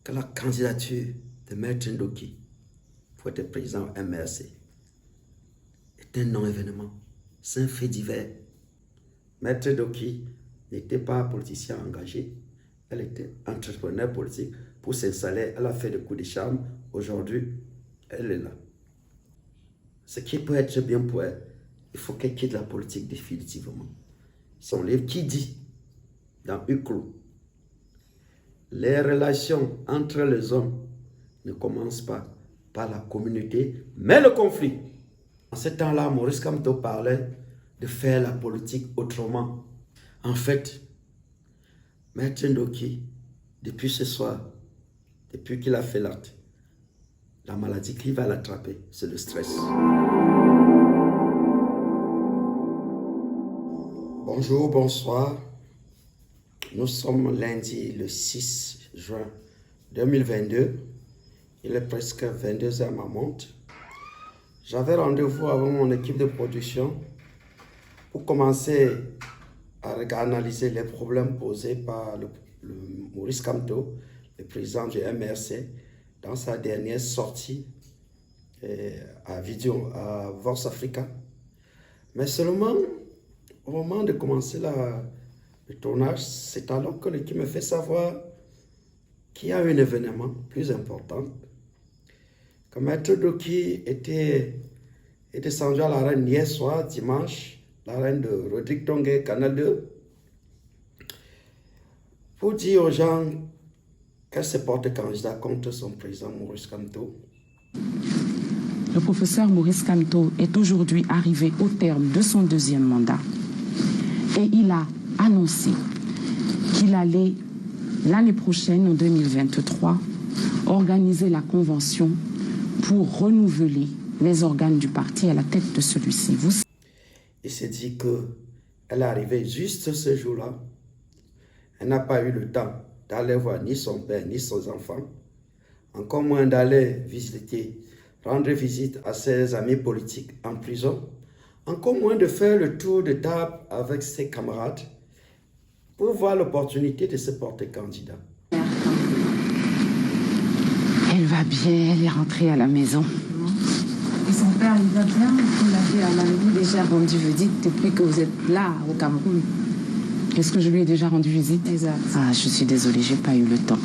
que la candidature de Maître Ndoki pour être président MRC est un non-événement, c'est un fait divers. Maître Ndoki n'était pas politicien engagé, elle était entrepreneur politique. Pour s'installer, elle a fait des coups de charme. Aujourd'hui, elle est là. Ce qui peut être bien pour elle, il faut qu'elle quitte la politique définitivement. Son livre qui dit, dans Huclos, les relations entre les hommes ne commencent pas par la communauté, mais le conflit. En ce temps-là, Maurice Kamto parlait de faire la politique autrement. En fait, Maître Ndoki, depuis ce soir, depuis qu'il a fait l'acte, la maladie qui va l'attraper, c'est le stress. Bonjour, bonsoir. Nous sommes lundi le 6 juin 2022. Il est presque 22h à ma montre. J'avais rendez-vous avec mon équipe de production pour commencer à analyser les problèmes posés par le Maurice Kamto, le président du MRC, dans sa dernière sortie à Vox Africa. Mais seulement au moment de commencer le tournage, c'est alors que l'équipe me fait savoir qu'il y a un événement plus important. Que Maître Ndoki était descendu à l'arène hier soir, dimanche, l'arène de Rodrigue Tongué, Canal 2, pour dire aux gens qu'elle se porte candidat contre son président Maurice Kamto. Le professeur Maurice Kamto est aujourd'hui arrivé au terme de son deuxième mandat et il a annoncé qu'il allait, l'année prochaine, en 2023, organiser la convention pour renouveler les organes du parti à la tête de celui-ci. Il s'est dit qu'elle est arrivée juste ce jour-là. Elle n'a pas eu le temps d'aller voir ni son père, ni ses enfants, encore moins d'aller rendre visite à ses amis politiques en prison, encore moins de faire le tour de table avec ses camarades pour voir l'opportunité de se porter candidat. Elle va bien, elle est rentrée à la maison. Et son père, il va bien? Vous l'avez déjà rendu visite depuis que vous êtes là, au Cameroun. Est-ce que je lui ai déjà rendu visite? Exact. Ah, je suis désolée, je n'ai pas eu le temps.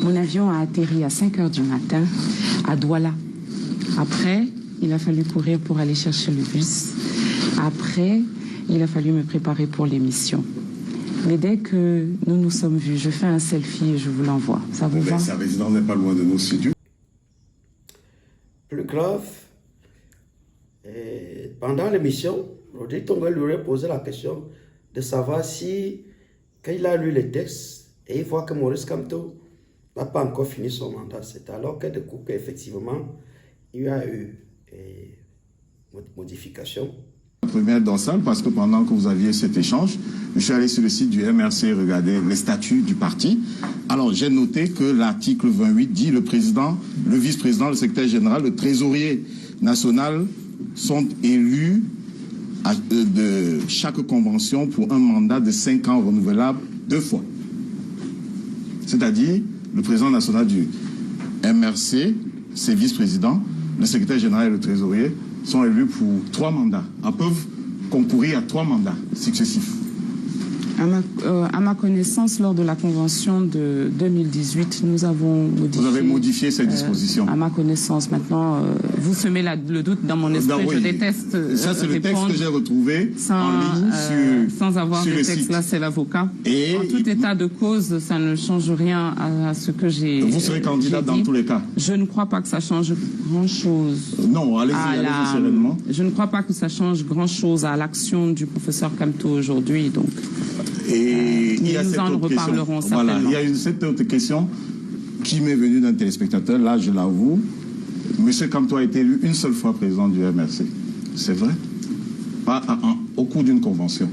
Mon avion a atterri à 5 h du matin à Douala. Après, il a fallu courir pour aller chercher le bus. Après, il a fallu me préparer pour l'émission. Mais dès que nous nous sommes vus, je fais un selfie et je vous l'envoie. Ça vous va? Sa résidence n'est pas loin de nos studios. Plus grave, pendant l'émission, Rodrigue Tongué lui aurait posé la question de savoir si, quand il a lu les textes et il voit que Maurice Kamto n'a pas encore fini son mandat, c'est alors qu'elle découvre qu'effectivement, il y a eu modification. Première dorsale, parce que pendant que vous aviez cet échange, je suis allé sur le site du MRC regarder les statuts du parti. Alors, j'ai noté que l'article 28 dit le président, le vice-président, le secrétaire général, le trésorier national sont élus de chaque convention pour un mandat de 5 ans renouvelable 2 fois. C'est-à-dire, le président national du MRC, ses vice-présidents, le secrétaire général et le trésorier sont élus pour 3 mandats. Ils peuvent concourir à 3 mandats successifs. À ma connaissance, lors de la convention de 2018, nous avons modifié... Vous avez modifié ces dispositions. À ma connaissance, maintenant, vous semez le doute dans mon esprit. Oui. Je déteste ça, c'est le texte que j'ai retrouvé en ligne sans avoir sur le le texte, site. là, c'est l'avocat. Et en tout état de cause, ça ne change rien à ce que j'ai vous serez candidat dans tous les cas. Je ne crois pas que ça change grand-chose. Non, allez-y sereinement. Je ne crois pas que ça change grand-chose à l'action du professeur Kamto aujourd'hui, donc... Et il y a nous cette en autre reparlerons question. Voilà, il y a cette autre question qui m'est venue d'un téléspectateur, là je l'avoue. Monsieur Kamto a été élu une seule fois président du MRC. C'est vrai? Pas au cours d'une convention.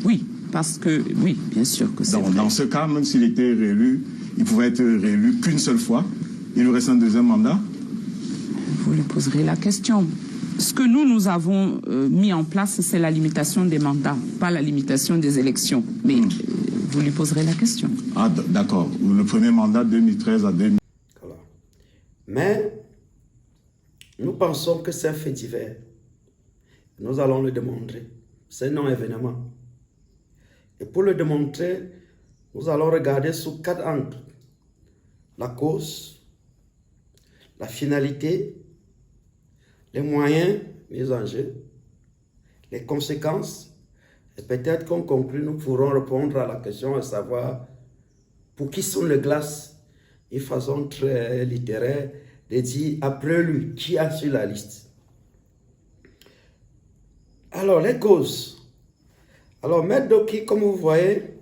Oui, parce que, oui, bien sûr que c'est vrai. Dans ce cas, même s'il était réélu, il pouvait être réélu qu'une seule fois. Il lui reste un deuxième mandat. Vous lui poserez la question. Ce que nous avons mis en place, c'est la limitation des mandats, pas la limitation des élections. Mais vous lui poserez la question. Ah, d'accord. Le premier mandat, 2013 à 2000. Mais nous pensons que c'est un fait divers. Nous allons le démontrer. C'est un non-événement. Et pour le démontrer, nous allons regarder sous 4 angles. La cause, la finalité, les moyens mis en jeu, les conséquences, et peut-être qu'en conclut, nous pourrons répondre à la question à savoir pour qui sont les glaces, une façon très littéraire de dire après lui, qui a sur la liste. Alors, les causes. Alors, Maître Doki, comme vous voyez,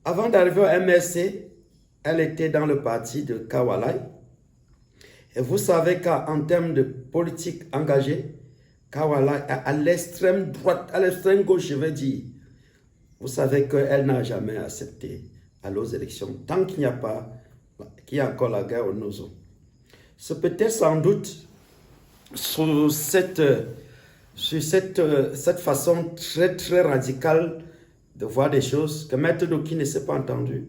avant d'arriver au MRC, elle était dans le parti de Kawalai. Et vous savez qu'en termes de politique engagée, Kawalai est à l'extrême droite, à l'extrême gauche, je vais dire. Vous savez qu'elle n'a jamais accepté aller aux élections tant qu'il n'y a pas, qu'il y a encore la guerre au Nozo. C'est peut-être sans doute sur cette façon très très radicale de voir des choses que Maître Doki ne s'est pas entendu.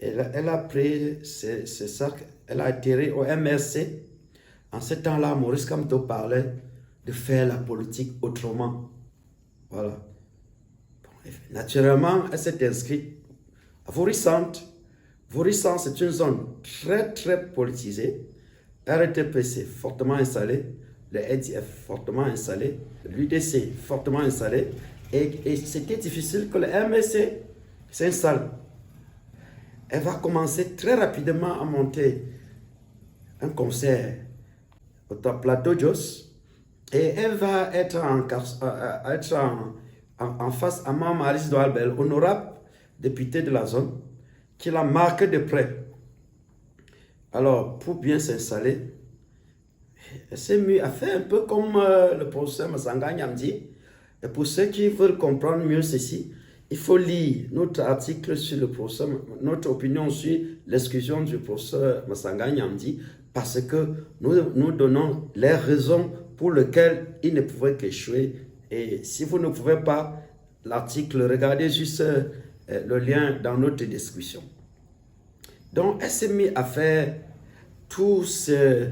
Elle a pris, c'est ça, elle a atterri au MRC. En ce temps-là, Maurice Kamto parlait de faire la politique autrement. Voilà. Bon, naturellement, elle s'est inscrite à Vorissante. Vorissante, c'est une zone très très politisée. RTPC fortement installé, le EDF fortement installé, l'UDC fortement installé. Et c'était difficile que le MRC s'installe. Elle va commencer très rapidement à monter un concert au plateau Jos et elle va être en face à Mme Alice Doalbel, honorable députée de la zone, qui la marque de près. Alors, pour bien s'installer, elle s'est mise à faire un peu comme le professeur Massanga Nyamdi. Et pour ceux qui veulent comprendre mieux ceci, il faut lire notre article sur le professeur, notre opinion sur l'exclusion du professeur Massanga Nyamdi, parce que nous donnons les raisons pour lesquelles il ne pouvait qu'échouer. Et si vous ne pouvez pas l'article, regardez juste le lien dans notre discussion. Donc, elle s'est mise à faire tous ces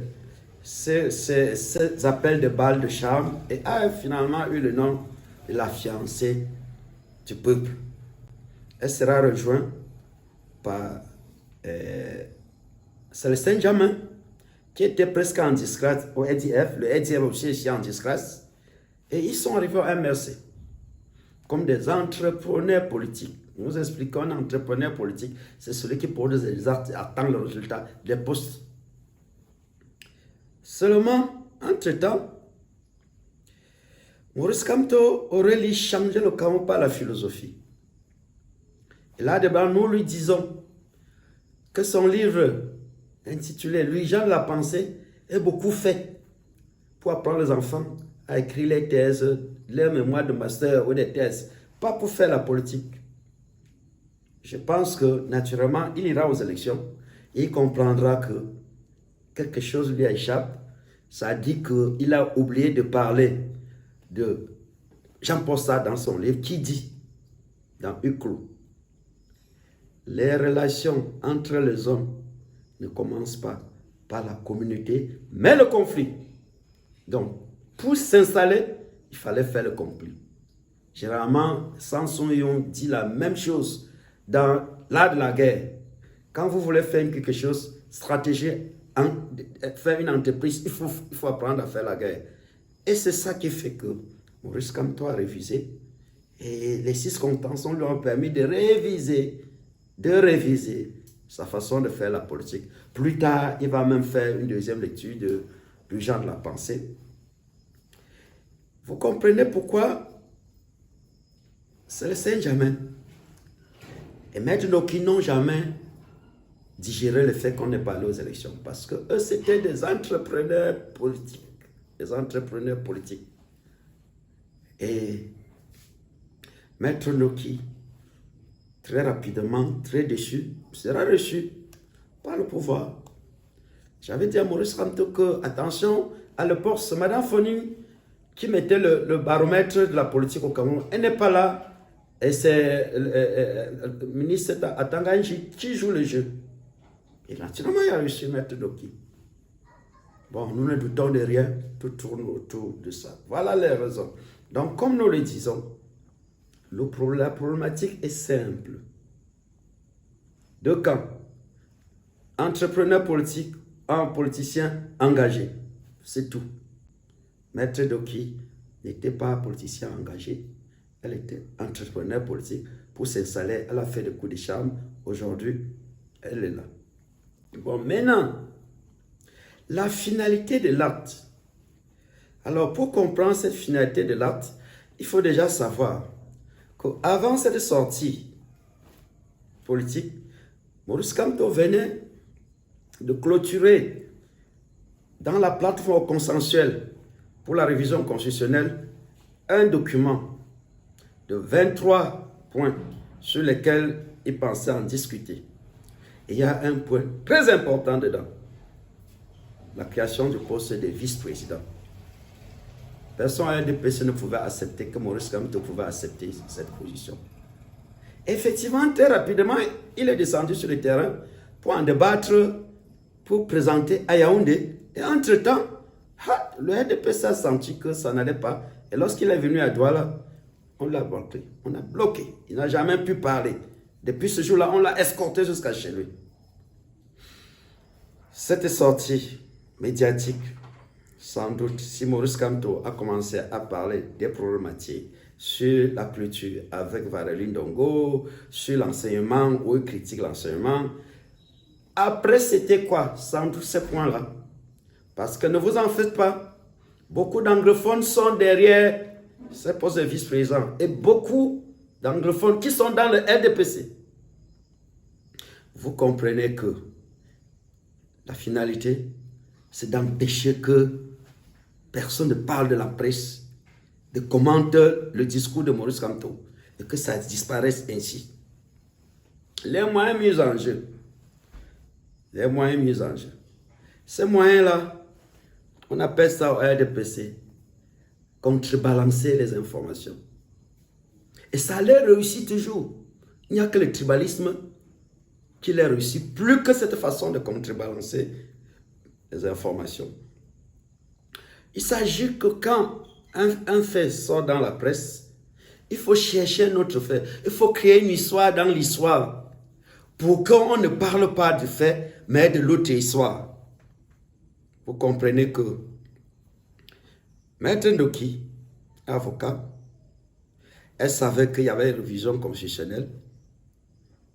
appels de balles de charme et a finalement eu le nom de la fiancée du peuple. Elle sera rejointe par Célestin Jamin, qui était presque en disgrâce au EDF. Le EDF aussi est en disgrâce. Et ils sont arrivés au MRC comme des entrepreneurs politiques. Nous expliquons un entrepreneur politique, c'est celui qui pose des actes et attend le résultat des postes. Seulement, entre-temps, Maurice Kamto aurait changé le Cameroun par la philosophie. Et là-dedans, nous lui disons que son livre intitulé « Lui, Jean de la pensée » est beaucoup fait pour apprendre les enfants à écrire les thèses, les mémoires de master ou des thèses, pas pour faire la politique. Je pense que naturellement, il ira aux élections et il comprendra que quelque chose lui échappe. Ça dit qu'il a oublié de parler de Jean-Paul Sartre dans son livre, qui dit dans Huclos, les relations entre les hommes ne commencent pas par la communauté, mais le conflit. Donc, pour s'installer, il fallait faire le conflit. Généralement, Samson Young dit la même chose dans l'art de la guerre. Quand vous voulez faire quelque chose, stratégie, faire une entreprise, il faut apprendre à faire la guerre. Et c'est ça qui fait que Maurice Kamto a révisé. Et les circonstances lui ont permis de réviser sa façon de faire la politique. Plus tard, il va même faire une deuxième lecture du genre de la pensée. Vous comprenez pourquoi c'est le Saint-Germain et Maître Doki n'ont jamais digéré le fait qu'on n'est pas allé aux élections. Parce que eux, c'était des entrepreneurs politiques. Des entrepreneurs politiques. Et Maître Doki, très rapidement, très déçu, sera reçu par le pouvoir. J'avais dit à Maurice Kamto que, attention, à l'époque, c'est Mme Foning qui mettait le baromètre de la politique au Cameroun. Elle n'est pas là. Et c'est le ministre Atanganji qui joue le jeu. Et naturellement, il a reçu Maître Doki. Bon, nous ne doutons de rien, tout tourne autour de ça. Voilà les raisons. Donc, comme nous le disons, la problématique est simple. Deux camps. Entrepreneur politique, un politicien engagé. C'est tout. Maître Doki n'était pas politicien engagé. Elle était entrepreneur politique. Pour s'installer, elle a fait des coups de charme. Aujourd'hui, elle est là. Bon, maintenant, la finalité de l'acte. Alors, pour comprendre cette finalité de l'acte, il faut déjà savoir qu'avant cette sortie politique, Maurice Kamto venait de clôturer dans la plateforme consensuelle pour la révision constitutionnelle un document de 23 points sur lesquels il pensait en discuter. Et il y a un point très important dedans. La création du poste de vice-président. Personne à RDPC ne pouvait accepter que Maurice Kamto pouvait accepter cette position. Effectivement, très rapidement, il est descendu sur le terrain pour en débattre, pour présenter à Yaoundé. Et entre-temps, le RDPC a senti que ça n'allait pas. Et lorsqu'il est venu à Douala, on l'a bloqué. On a bloqué. Il n'a jamais pu parler. Depuis ce jour-là, on l'a escorté jusqu'à chez lui. Cette sortie médiatique, sans doute, si Maurice Kamto a commencé à parler des problématiques sur la culture avec Valérie Ndongo, sur l'enseignement, où il critique l'enseignement, après, c'était quoi? Sans doute ces points-là. Parce que ne vous en faites pas, beaucoup d'anglophones sont derrière ces postes de vice-président et beaucoup d'anglophones qui sont dans le RDPC. Vous comprenez que la finalité, c'est d'empêcher que personne ne parle de la presse, de commenter le discours de Maurice Kamto et que ça disparaisse ainsi. Les moyens mis en jeu. Les moyens mis en jeu. Ces moyens-là, on appelle ça au RDPC contrebalancer les informations. Et ça les réussit toujours. Il n'y a que le tribalisme qui les réussit plus que cette façon de contrebalancer les informations. Il s'agit que quand un fait sort dans la presse, il faut chercher un autre fait. Il faut créer une histoire dans l'histoire pour qu'on ne parle pas du fait, mais de l'autre histoire. Vous comprenez que Maître Ndoki, avocat, elle savait qu'il y avait une révision constitutionnelle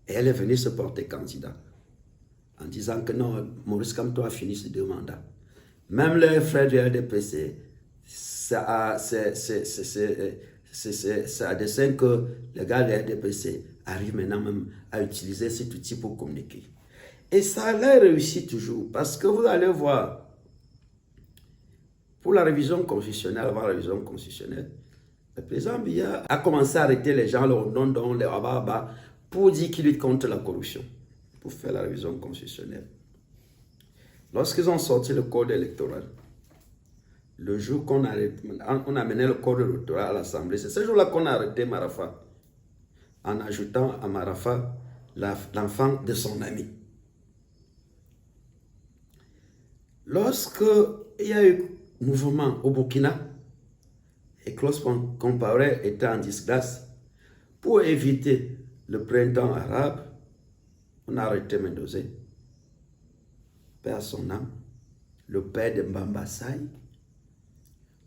et elle est venue se porter candidat en disant que non, Maurice Kamto a fini ses 2 mandats. Même les frères du RDPC, c'est à dessein que les gars du RDPC arrivent maintenant même à utiliser cet outil pour communiquer. Et ça l'a réussi toujours parce que vous allez voir, pour la révision constitutionnelle, avant la révision constitutionnelle, le président Biya a commencé à arrêter les gens, leur don, les ababa, pour dire qu'ils luttent contre la corruption, pour faire la révision constitutionnelle. Lorsqu'ils ont sorti le code électoral, le jour qu'on a amené le code électoral à l'Assemblée, c'est ce jour-là qu'on a arrêté Marafa, en ajoutant à Marafa l'enfant de son ami. Lorsqu'il y a eu mouvement au Burkina, et Claude Compaoré était en disgrâce, pour éviter le printemps arabe, on a arrêté Mendozé, père son âme, le père de Mbamba Saï,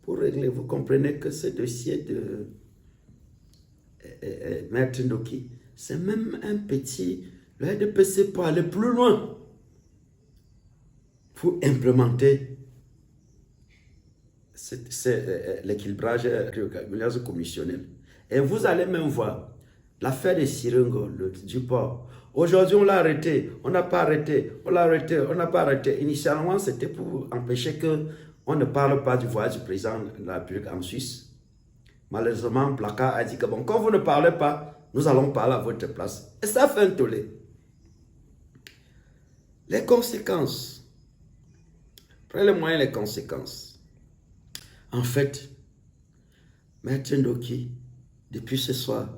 pour régler. Vous comprenez que ce dossier de Maître Ndoki, c'est même un petit, le RDPC pour aller plus loin, pour implémenter l'équilibrage commissionnel. Et vous allez même voir l'affaire de Siringo, du port. Aujourd'hui, on l'a arrêté, on n'a pas arrêté, on l'a arrêté, on n'a pas arrêté. Initialement, c'était pour empêcher qu'on ne parle pas du voyage du président de la République en Suisse. Malheureusement, Blaka a dit que bon, quand vous ne parlez pas, nous allons parler à votre place. Et ça fait un tollé. Les conséquences. Après les moyens, les conséquences. En fait, Maître Ndoki, depuis ce soir,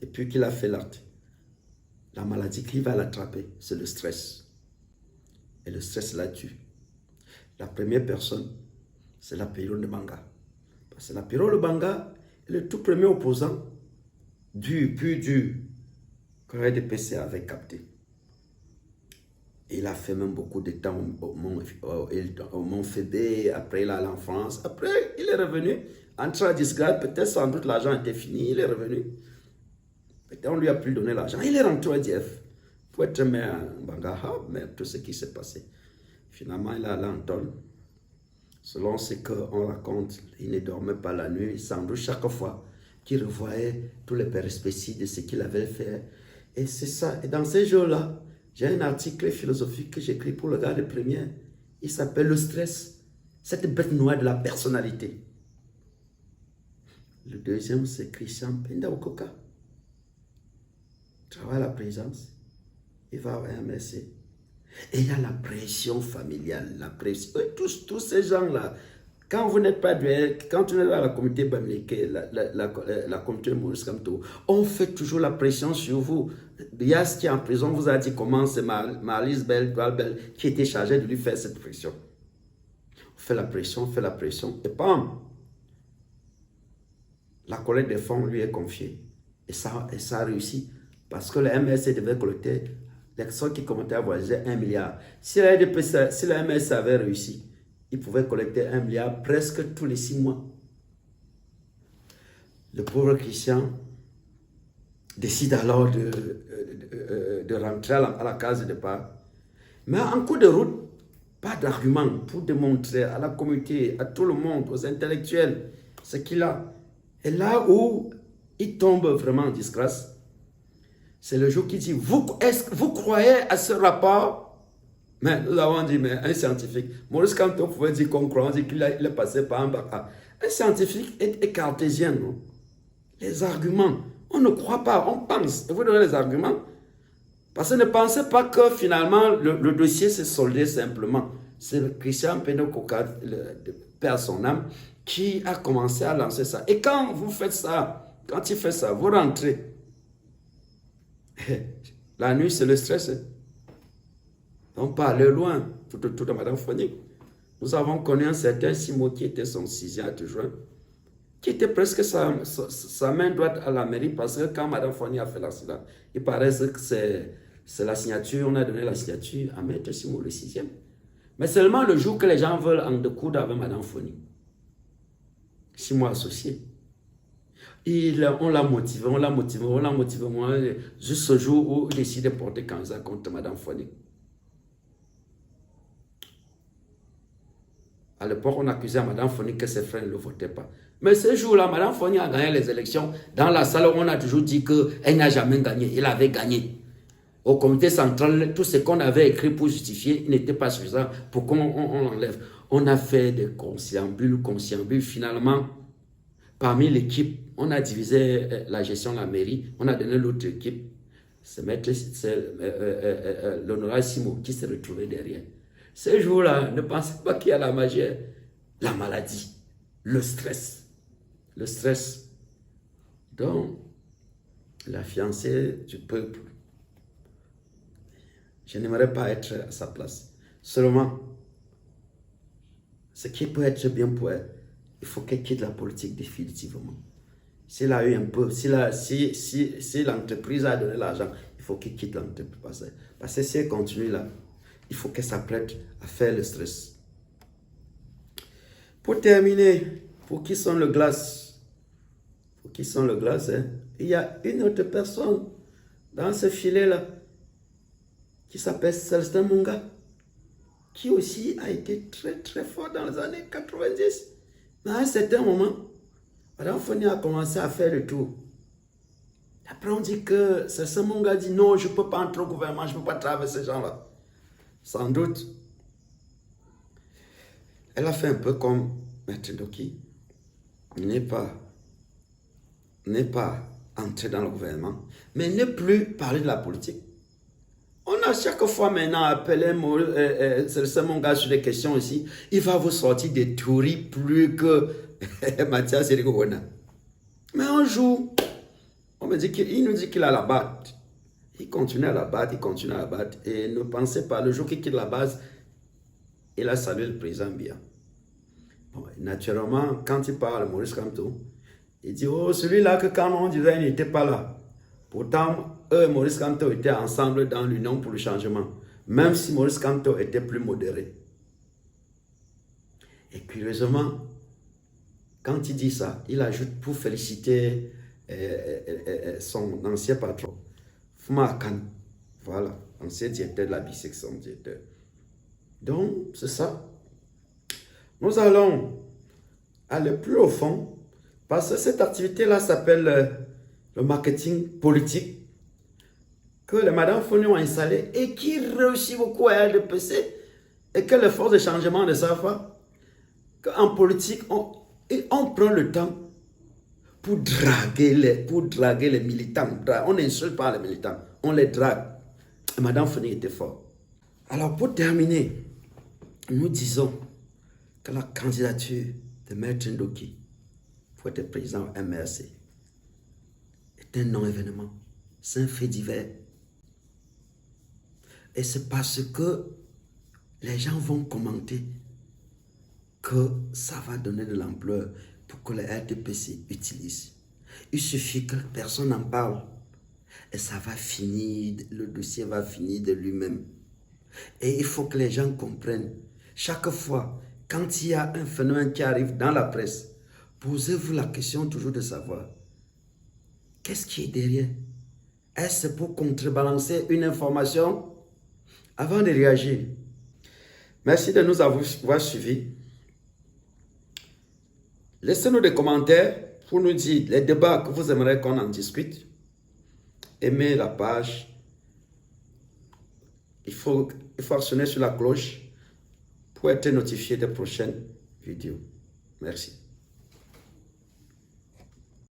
depuis qu'il a fait l'acte, la maladie qui va l'attraper, c'est le stress. Et le stress la tue. La première personne, c'est la Période de Banga. Parce que la Période de Banga est le tout premier opposant dur, pur dur, que le RDPC avait capté. Et il a fait même beaucoup de temps au Mont Fébé, après il est allé en France, après il est revenu, entre la disgrâce, peut-être sans doute l'argent était fini, il est revenu. Peut-être on lui a plus donné l'argent, il est rentré au ADF pour être maire en Bangaha, mais tout ce qui s'est passé. Finalement, il est allé en Tol. Selon ce qu'on raconte, il ne dormait pas la nuit, sans doute chaque fois qu'il revoyait tous les péripéties de ce qu'il avait fait. Et c'est ça, et dans ces jours-là, j'ai un article philosophique que j'écris pour le gars de première. Il s'appelle Le stress, cette bête noire de la personnalité. Le deuxième, c'est Christian Penda Okoka. Il travaille à la présidence. Il va avoir un MSC. Et il y a la pression familiale, la pression. Tous ces gens-là, quand vous n'êtes pas quand tu n'es pas à la communauté Bamileke, la communauté Maurice Kamto, on fait toujours la pression sur vous. Yas qui est en prison vous a dit comment c'est Marlise Bell qui était chargée de lui faire cette pression. On fait la pression, et bam! La collecte des fonds lui est confiée. Et ça a réussi. Parce que le MSC devait collecter, les gens qui commentaient à voyager 1 milliard. Si la MSC avait réussi, il pouvait collecter 1 milliard presque tous les 6 mois. Le pauvre Christian décide alors de rentrer à la case de départ. Mais en cours de route, pas d'argument pour démontrer à la communauté, à tout le monde, aux intellectuels, ce qu'il a. Et là où il tombe vraiment en disgrâce, c'est le jour qui dit, vous croyez à ce rapport? Mais nous avons dit, mais un scientifique, Maurice Kamto pouvait dire qu'on croit, on dit qu'il est passé par un bac. Un scientifique est cartésien, non? Les arguments, on ne croit pas, on pense. Et vous donnez les arguments. Parce que ne pensez pas que finalement le dossier s'est soldé simplement. C'est le Christian Penokoka, père son âme, qui a commencé à lancer ça. Et quand vous faites ça, quand il fait ça, vous rentrez. La nuit, c'est le stress. On peut aller loin, tout à Madame Fournier. Nous avons connu un certain Simon qui était son 6e adjoint, qui était presque sa main droite à la mairie, parce que quand Madame Fournier a fait l'accident, il paraît que c'est la signature, on a donné la signature à Maître Simon le 6e. Mais seulement le jour que les gens veulent en découdre avec Madame Fournier. Simon associé. On l'a motivé, moi, juste ce jour où il décide de porter cancer contre Madame Fournier. À l'époque, on accusait Madame Fournier que ses frères ne le votaient pas. Mais ce jour-là, Madame Fournier a gagné les élections. Dans la salle, on a toujours dit qu'elle n'a jamais gagné. Il avait gagné. Au comité central, tout ce qu'on avait écrit pour justifier n'était pas suffisant pour qu'on l'enlève. On a fait des conciliabules. Finalement, parmi l'équipe, on a divisé la gestion de la mairie. On a donné l'autre équipe. C'est l'honorable Simon qui s'est retrouvé derrière. Ce jour-là, ne pensez pas qu'il y a la magie, la maladie, le stress. Le stress. Donc, la fiancée du peuple, je n'aimerais pas être à sa place. Seulement, ce qui peut être bien pour elle, il faut qu'elle quitte la politique définitivement. S'il a eu un peu, si l'entreprise a donné l'argent, il faut qu'elle quitte l'entreprise. Parce que si elle continue là, il faut qu'elle s'apprête à faire le stress. Pour terminer, pour qui sont le glace, il y a une autre personne dans ce filet-là qui s'appelle Célestin Munga, qui aussi a été très très fort dans les années 90. Mais à un certain moment, Madame Fournier a commencé à faire le tour. Après on dit que Célestin Munga dit non, je ne peux pas entrer au gouvernement, je ne peux pas travailler avec ces gens-là. Sans doute, elle a fait un peu comme Maître Doki, n'est pas entrée dans le gouvernement, mais ne plus parler de la politique. On a chaque fois maintenant appelé Célestin Munga sur des questions ici. Il va vous sortir des touris plus que Mathias Erigo. Mais un jour, on me dit qu'il nous dit qu'il a la batte. Il continue à la battre, Et ne pensez pas, le jour qu'il quitte la base, il a salué le président Biya. Bon, naturellement, quand il parle, Maurice Kamto, il dit, oh, celui-là que quand on disait, il n'était pas là. Pourtant, eux et Maurice Kamto étaient ensemble dans l'Union pour le changement, même si Maurice Kamto était plus modéré. Et curieusement, quand il dit ça, il ajoute pour féliciter son ancien patron, Fuma Akan, voilà, ancien directeur de la bisection directeur. Donc, c'est ça. Nous allons aller plus au fond, parce que cette activité-là s'appelle le marketing politique, que les Madame Foni ont installé et qui réussit beaucoup à RDPC, et que les forces de changement ne savent pas. Qu'en politique, on prend le temps pour draguer les militants. On n'insulte pas les militants, on les drague. Et Madame Foni était fort. Alors pour terminer, nous disons que la candidature de Maître Ndoki pour être président au MRC est un non-événement, c'est un fait divers. Et c'est parce que les gens vont commenter que ça va donner de l'ampleur pour que les RDPC utilisent. Il suffit que personne n'en parle et ça va finir, le dossier va finir de lui-même. Et il faut que les gens comprennent. Chaque fois, quand il y a un phénomène qui arrive dans la presse, posez-vous la question toujours de savoir qu'est-ce qui est derrière. Est-ce pour contrebalancer une information avant de réagir? Merci de nous avoir suivis. Laissez-nous des commentaires pour nous dire les débats que vous aimeriez qu'on en discute. Aimez la page. Il faut actionner sur la cloche pour être notifié des prochaines vidéos. Merci.